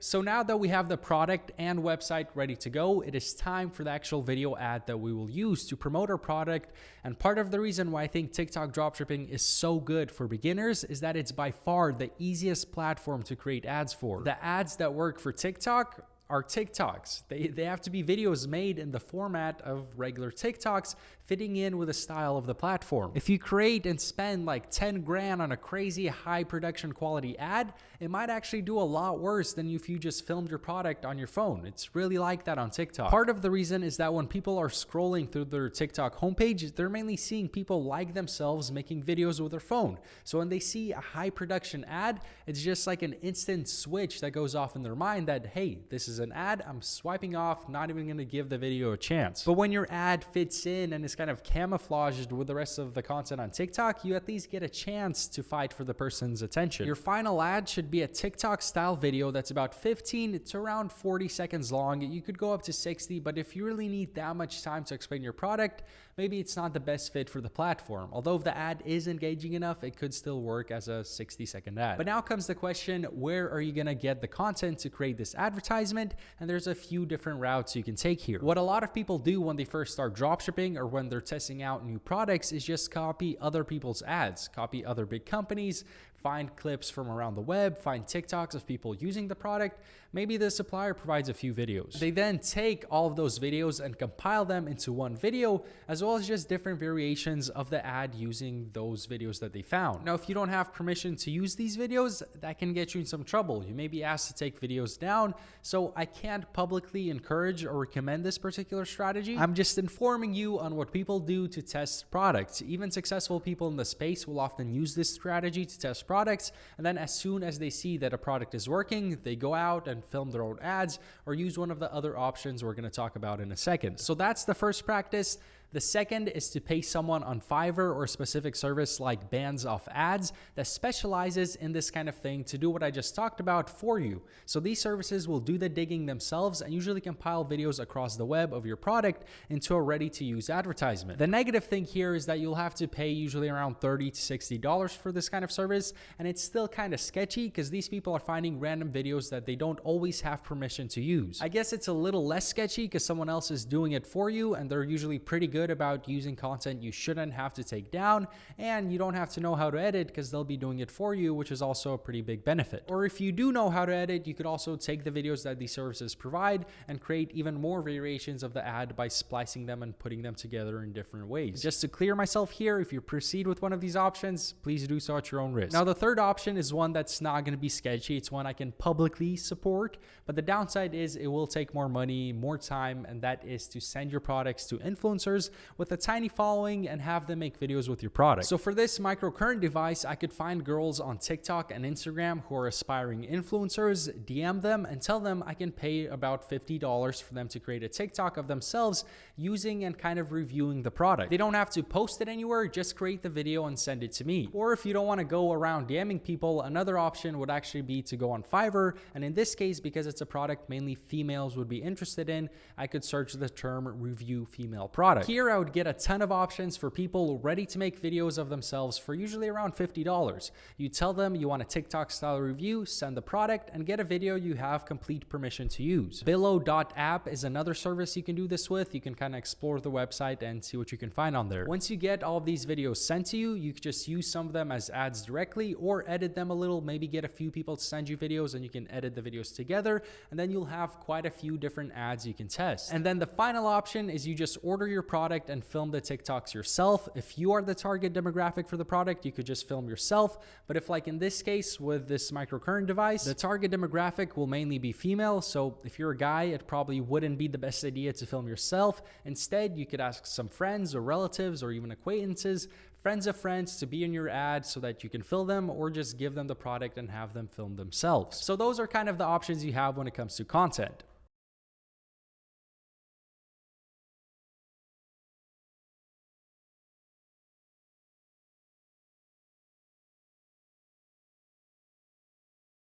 So now that we have the product and website ready to go, it is time for the actual video ad that we will use to promote our product. And part of the reason why I think TikTok dropshipping is so good for beginners is that it's by far the easiest platform to create ads for. The ads that work for TikTok are TikToks. They have to be videos made in the format of regular TikToks, fitting in with the style of the platform. If you create and spend like 10 grand on a crazy high production quality ad, it might actually do a lot worse than if you just filmed your product on your phone. It's really like that on TikTok. Part of the reason is that when people are scrolling through their TikTok homepage, they're mainly seeing people like themselves making videos with their phone. So when they see a high production ad, it's just like an instant switch that goes off in their mind that, hey, this is an ad, I'm swiping off, not even gonna give the video a chance. But when your ad fits in and is kind of camouflaged with the rest of the content on TikTok, you at least get a chance to fight for the person's attention. Your final ad should be a TikTok style video that's about 15 to around 40 seconds long. You could go up to 60, but if you really need that much time to explain your product, maybe it's not the best fit for the platform. Although if the ad is engaging enough, it could still work as a 60-second ad. But now comes the question, where are you gonna get the content to create this advertisement? And there's a few different routes you can take here. What a lot of people do when they first start dropshipping or when they're testing out new products is just copy other people's ads, copy other big companies, find clips from around the web, find TikToks of people using the product. Maybe the supplier provides a few videos. They then take all of those videos and compile them into one video, as well as just different variations of the ad using those videos that they found. Now, if you don't have permission to use these videos, that can get you in some trouble. You may be asked to take videos down, so I can't publicly encourage or recommend this particular strategy. I'm just informing you on what people do to test products. Even successful people in the space will often use this strategy to test products, and then as soon as they see that a product is working, they go out and film their own ads or use one of the other options we're going to talk about in a second. So that's the first practice. The second is to pay someone on Fiverr or a specific service like Bands Off Ads that specializes in this kind of thing to do what I just talked about for you. So these services will do the digging themselves and usually compile videos across the web of your product into a ready-to-use advertisement. The negative thing here is that you'll have to pay usually around $30 to $60 for this kind of service, and it's still kind of sketchy because these people are finding random videos that they don't always have permission to use. I guess it's a little less sketchy because someone else is doing it for you, and they're usually pretty good about using content you shouldn't have to take down, and you don't have to know how to edit because they'll be doing it for you, which is also a pretty big benefit. Or if you do know how to edit, you could also take the videos that these services provide and create even more variations of the ad by splicing them and putting them together in different ways. Just to clear myself here, if you proceed with one of these options, please do so at your own risk. Now, the third option is one that's not going to be sketchy. It's one I can publicly support, but the downside is it will take more money, more time, and that is to send your products to influencers with a tiny following and have them make videos with your product. So for this microcurrent device, I could find girls on TikTok and Instagram who are aspiring influencers, DM them and tell them I can pay about $50 for them to create a TikTok of themselves using and kind of reviewing the product. They don't have to post it anywhere, just create the video and send it to me. Or if you don't want to go around DMing people, another option would actually be to go on Fiverr. And in this case, because it's a product mainly females would be interested in, I could search the term review female product. Here I would get a ton of options for people ready to make videos of themselves for usually around $50. You tell them you want a TikTok style review, send the product, and get a video you have complete permission to use. Billo.app is another service you can do this with. You can kind of explore the website and see what you can find on there. Once you get all of these videos sent to you, you can just use some of them as ads directly or edit them a little, maybe get a few people to send you videos and you can edit the videos together, and then you'll have quite a few different ads you can test. And then the final option is you just order your product and film the TikToks yourself. If you are the target demographic for the product, you could just film yourself. But if like in this case with this microcurrent device, the target demographic will mainly be female. So if you're a guy, it probably wouldn't be the best idea to film yourself. Instead, you could ask some friends or relatives or even acquaintances, friends of friends to be in your ad so that you can fill them, or just give them the product and have them film themselves. So those are kind of the options you have when it comes to content.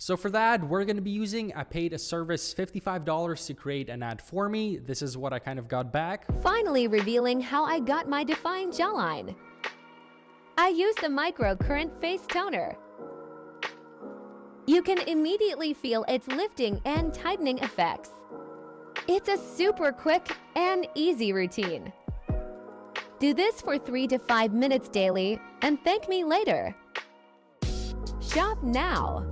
So for that, we're going to be using, I paid a service $55 to create an ad for me. This is what I kind of got back. Finally revealing how I got my defined jawline. I used the microcurrent face toner. You can immediately feel its lifting and tightening effects. It's a super quick and easy routine. Do this for 3 to 5 minutes daily and thank me later. Shop now.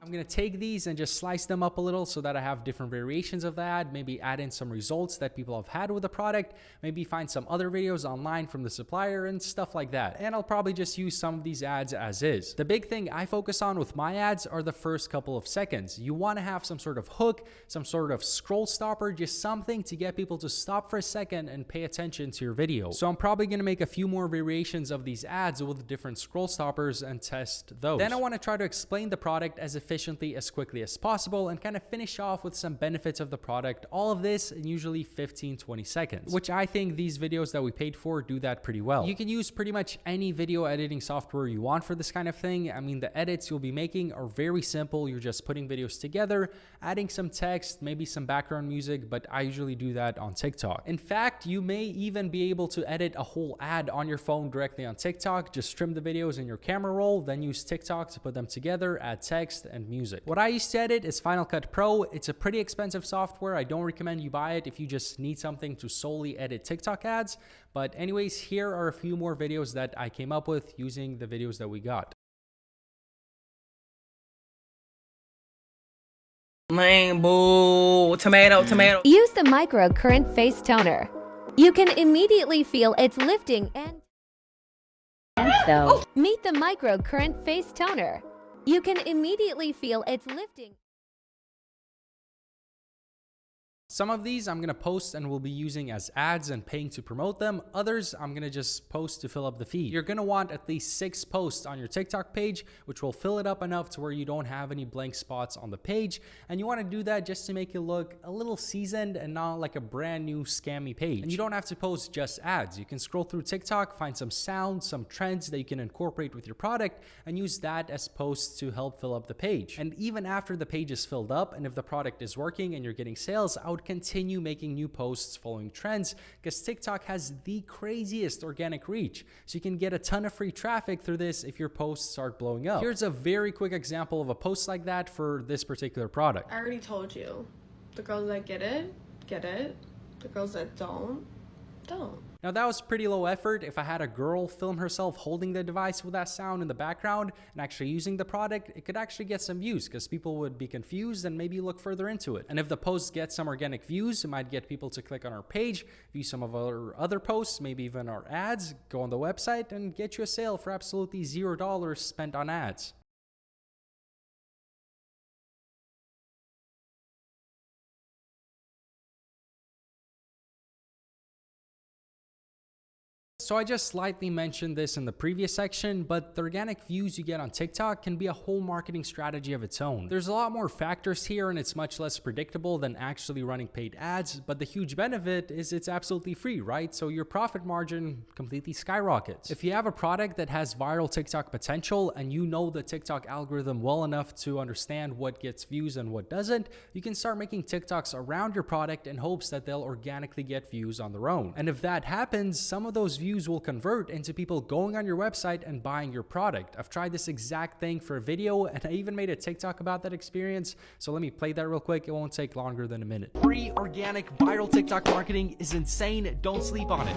I'm going to take these and just slice them up a little so that I have different variations of the ad, maybe add in some results that people have had with the product, maybe find some other videos online from the supplier and stuff like that. And I'll probably just use some of these ads as is. The big thing I focus on with my ads are the first couple of seconds. You want to have some sort of hook, some sort of scroll stopper, just something to get people to stop for a second and pay attention to your video. So I'm probably going to make a few more variations of these ads with different scroll stoppers and test those. Then I want to try to explain the product as efficiently as quickly as possible and kind of finish off with some benefits of the product. All of this in usually 15-20 seconds, which I think these videos that we paid for do that pretty well. You can use pretty much any video editing software you want for this kind of thing. I mean, the edits you'll be making are very simple. You're just putting videos together, adding some text, maybe some background music, but I usually do that on TikTok. In fact, you may even be able to edit a whole ad on your phone directly on TikTok. Just trim the videos in your camera roll, then use TikTok to put them together, add text and music. What I used to edit is Final Cut Pro. It's a pretty expensive software. I don't recommend you buy it if you just need something to solely edit TikTok ads. But anyways, here are a few more videos that I came up with using the videos that we got. Lame, boo, tomato. Use the microcurrent face toner. You can immediately feel its lifting and meet the microcurrent face toner. You can immediately feel its lifting. Some of these I'm going to post and will be using as ads and paying to promote them. Others I'm going to just post to fill up the feed. You're going to want at least 6 posts on your TikTok page, which will fill it up enough to where you don't have any blank spots on the page. And you want to do that just to make it look a little seasoned and not like a brand new scammy page. And you don't have to post just ads. You can scroll through TikTok, find some sounds, some trends that you can incorporate with your product and use that as posts to help fill up the page. And even after the page is filled up and if the product is working and you're getting sales, I would continue making new posts following trends because TikTok has the craziest organic reach. So you can get a ton of free traffic through this if your posts start blowing up. Here's a very quick example of a post like that for this particular product. I already told you. The girls that get it, get it. The girls that don't. Now that was pretty low effort. If I had a girl film herself holding the device with that sound in the background and actually using the product, it could actually get some views because people would be confused and maybe look further into it. And if the post gets some organic views, it might get people to click on our page, view some of our other posts, maybe even our ads, go on the website and get you a sale for absolutely $0 spent on ads. So I just slightly mentioned this in the previous section, but the organic views you get on TikTok can be a whole marketing strategy of its own. There's a lot more factors here and it's much less predictable than actually running paid ads, but the huge benefit is it's absolutely free, right? So your profit margin completely skyrockets. If you have a product that has viral TikTok potential and you know the TikTok algorithm well enough to understand what gets views and what doesn't, you can start making TikToks around your product in hopes that they'll organically get views on their own. And if that happens, some of those views will convert into people going on your website and buying your product. I've tried this exact thing for a video and I even made a TikTok about that experience. So let me play that real quick. It won't take longer than a minute. Free organic viral TikTok marketing is insane. Don't sleep on it.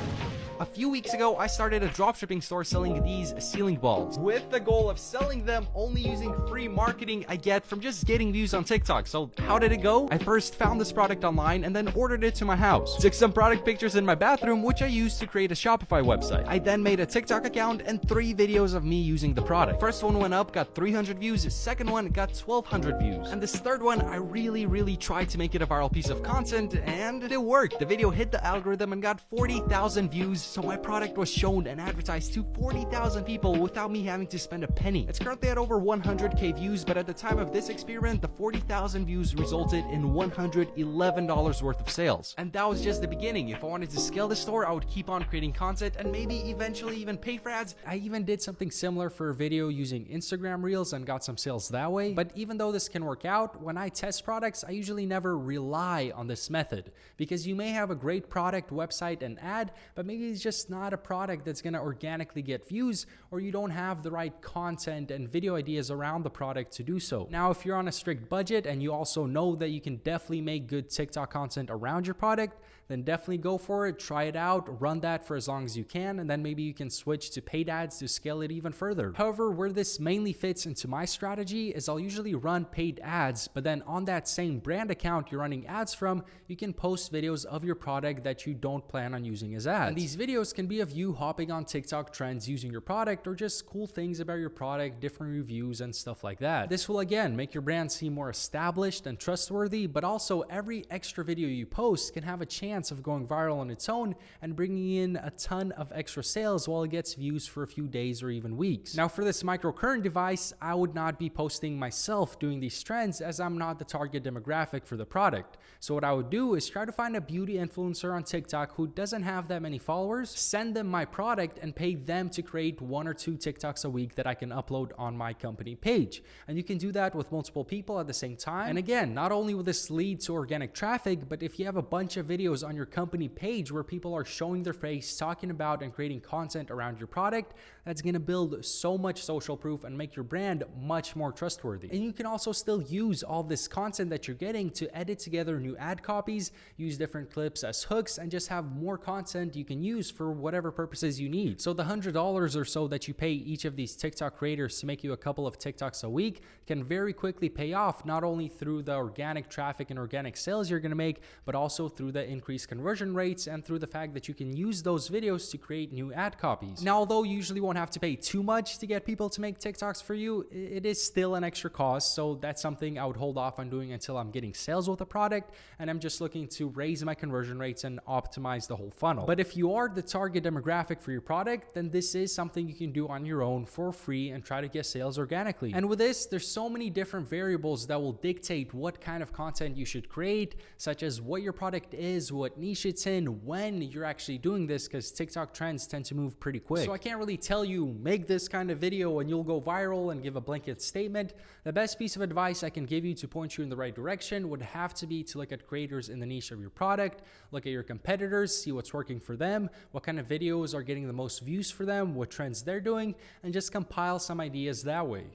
A few weeks ago, I started a dropshipping store selling these ceiling balls with the goal of selling them only using free marketing I get from just getting views on TikTok. So how did it go? I first found this product online and then ordered it to my house. Took some product pictures in my bathroom, which I used to create a Shopify website. I then made a TikTok account and 3 videos of me using the product. First one went up, got 300 views. Second one got 1,200 views. And this third one, I really tried to make it a viral piece of content and it worked. The video hit the algorithm and got 40,000 views. So my product was shown and advertised to 40,000 people without me having to spend a penny. It's currently at over 100k views, but at the time of this experiment, the 40,000 views resulted in $111 worth of sales. And that was just the beginning. If I wanted to scale the store, I would keep on creating content and maybe eventually even pay for ads. I even did something similar for a video using Instagram Reels and got some sales that way. But even though this can work out, when I test products, I usually never rely on this method because you may have a great product, website, and ad, but maybe is just not a product that's going to organically get views, or you don't have the right content and video ideas around the product to do so. Now, if you're on a strict budget and you also know that you can definitely make good TikTok content around your product, then definitely go for it, try it out, run that for as long as you can, and then maybe you can switch to paid ads to scale it even further. However, where this mainly fits into my strategy is I'll usually run paid ads, but then on that same brand account you're running ads from, you can post videos of your product that you don't plan on using as ads. And these videos can be of you hopping on TikTok trends using your product, or just cool things about your product, different reviews and stuff like that. This will again make your brand seem more established and trustworthy, but also every extra video you post can have a chance of going viral on its own and bringing in a ton of extra sales while it gets views for a few days or even weeks. Now, for this microcurrent device, I would not be posting myself doing these trends, as I'm not the target demographic for the product. So what I would do is try to find a beauty influencer on TikTok who doesn't have that many followers, send them my product and pay them to create 1 or 2 TikToks a week that I can upload on my company page. And you can do that with multiple people at the same time. And again, not only will this lead to organic traffic, but if you have a bunch of videos on your company page where people are showing their face, talking about and creating content around your product, that's going to build so much social proof and make your brand much more trustworthy. And you can also still use all this content that you're getting to edit together new ad copies, use different clips as hooks, and just have more content you can use for whatever purposes you need. So the $100 or so that you pay each of these TikTok creators to make you a couple of TikToks a week can very quickly pay off, not only through the organic traffic and organic sales you're going to make, but also through the increased conversion rates and through the fact that you can use those videos to create new ad copies. Now, although you usually won't have to pay too much to get people to make TikToks for you, it is still an extra cost. So that's something I would hold off on doing until I'm getting sales with a product and I'm just looking to raise my conversion rates and optimize the whole funnel. But if you are the target demographic for your product, then this is something you can do on your own for free and try to get sales organically. And with this, there's so many different variables that will dictate what kind of content you should create, such as what your product is, what niche it's in, when you're actually doing this, because TikTok trends tend to move pretty quick. So I can't really tell you, make this kind of video and you'll go viral and give a blanket statement. The best piece of advice I can give you to point you in the right direction would have to be to look at creators in the niche of your product, look at your competitors, see what's working for them, what kind of videos are getting the most views for them, what trends they're doing, and just compile some ideas that way.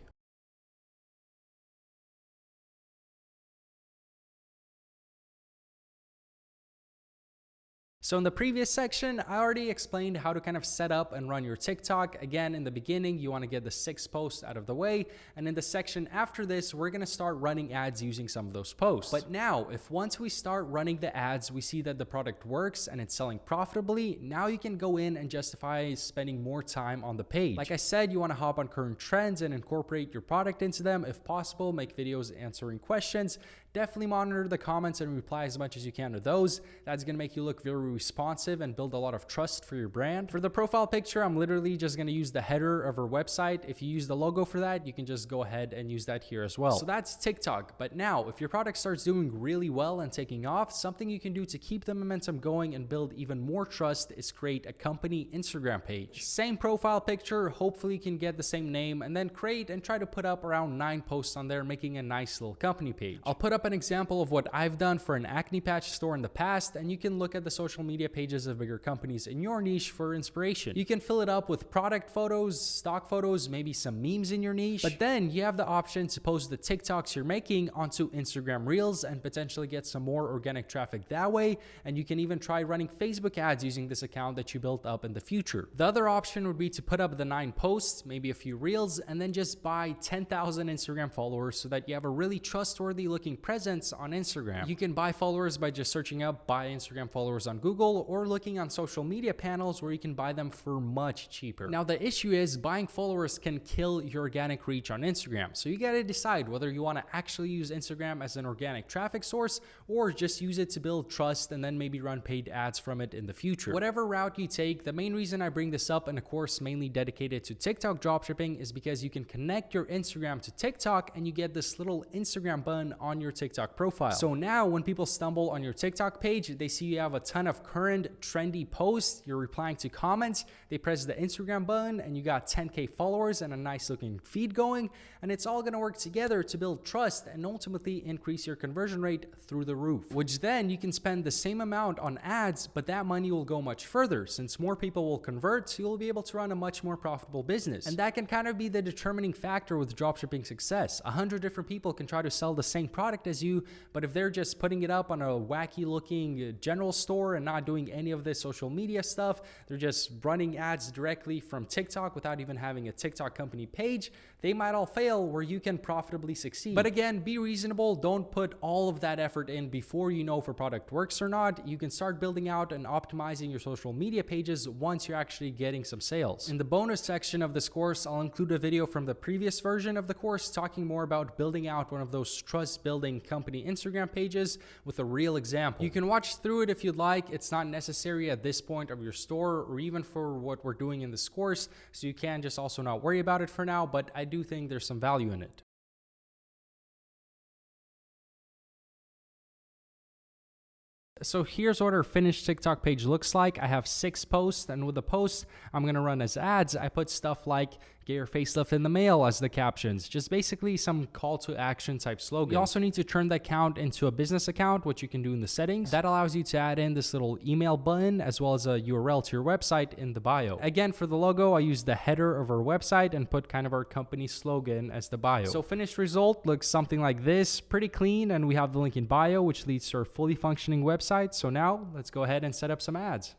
So in the previous section, I already explained how to kind of set up and run your TikTok. Again, in the beginning, you want to get the 6 posts out of the way. And in the section after this, we're going to start running ads using some of those posts. But now, if once we start running the ads, we see that the product works and it's selling profitably, now you can go in and justify spending more time on the page. Like I said, you want to hop on current trends and incorporate your product into them. If possible, make videos answering questions. Definitely monitor the comments and reply as much as you can to those. That's going to make you look very responsive and build a lot of trust for your brand. For the profile picture, I'm literally just going to use the header of our website. If you use the logo for that, you can just go ahead and use that here as well. So that's TikTok. But now, if your product starts doing really well and taking off, something you can do to keep the momentum going and build even more trust is create a company Instagram page. Same profile picture, hopefully you can get the same name, and then create and try to put up around 9 posts on there, making a nice little company page. I'll put up an example of what I've done for an acne patch store in the past, and you can look at the social media pages of bigger companies in your niche for inspiration. You can fill it up with product photos, stock photos, maybe some memes in your niche, but then you have the option to post the TikToks you're making onto Instagram Reels and potentially get some more organic traffic that way. And you can even try running Facebook ads using this account that you built up in the future. The other option would be to put up the 9 posts, maybe a few reels, and then just buy 10,000 Instagram followers so that you have a really trustworthy looking presence on Instagram. You can buy followers by just searching up buy Instagram followers on Google or looking on social media panels where you can buy them for much cheaper. Now the issue is buying followers can kill your organic reach on Instagram. So you got to decide whether you want to actually use Instagram as an organic traffic source or just use it to build trust and then maybe run paid ads from it in the future. Whatever route you take, the main reason I bring this up in a course mainly dedicated to TikTok dropshipping is because you can connect your Instagram to TikTok and you get this little Instagram button on your TikTok profile. So now when people stumble on your TikTok page, they see you have a ton of current trendy posts, you're replying to comments, they press the Instagram button, and you got 10K followers and a nice looking feed going. And it's all gonna work together to build trust and ultimately increase your conversion rate through the roof, which then you can spend the same amount on ads, but that money will go much further. Since more people will convert, so you'll be able to run a much more profitable business. And that can kind of be the determining factor with dropshipping success. 100 different people can try to sell the same product as you, but if they're just putting it up on a wacky looking general store and not doing any of this social media stuff, they're just running ads directly from TikTok without even having a TikTok company page, they might all fail where you can profitably succeed. But again, be reasonable. Don't put all of that effort in before you know if a product works or not. You can start building out and optimizing your social media pages once you're actually getting some sales. In the bonus section of this course, I'll include a video from the previous version of the course talking more about building out one of those trust building company Instagram pages with a real example. You can watch through it if you'd like. It's not necessary at this point of your store or even for what we're doing in this course, so you can just also not worry about it for now, but I do think there's some value in it. So here's what our finished TikTok page looks like. I have 6 posts, and with the posts I'm gonna run as ads, I put stuff like "get your facelift in the mail" as the captions, just basically some call to action type slogan. You also need to turn the account into a business account, which you can do in the settings. That allows you to add in this little email button as well as a URL to your website in the bio. Again, for the logo, I used the header of our website and put kind of our company slogan as the bio. So finished result looks something like this, pretty clean, and we have the link in bio, which leads to our fully functioning website. So now let's go ahead and set up some ads.